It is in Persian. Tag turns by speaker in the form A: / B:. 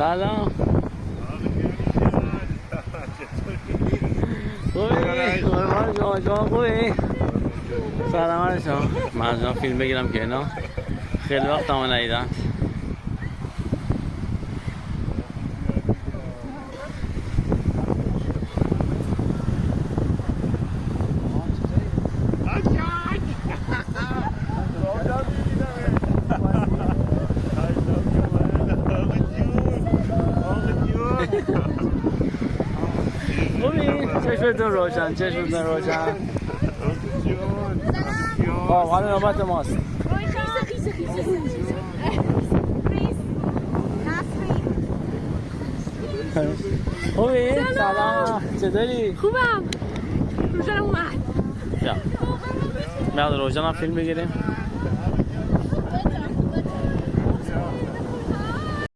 A: سلام. خوبی؟ قربان شما خوبی؟ سلام شما. من از فیلم بگیرم که اینا خیلی وقت همه ندیدم. خوبی؟ چشمتون روشن، چشمتون روشن. خب حالا نوبت ماست. خوبی؟ سلام. چطوری؟
B: خوبم. روشن اومد.
A: بیا. بعد روشن هم فیلم بگیریم.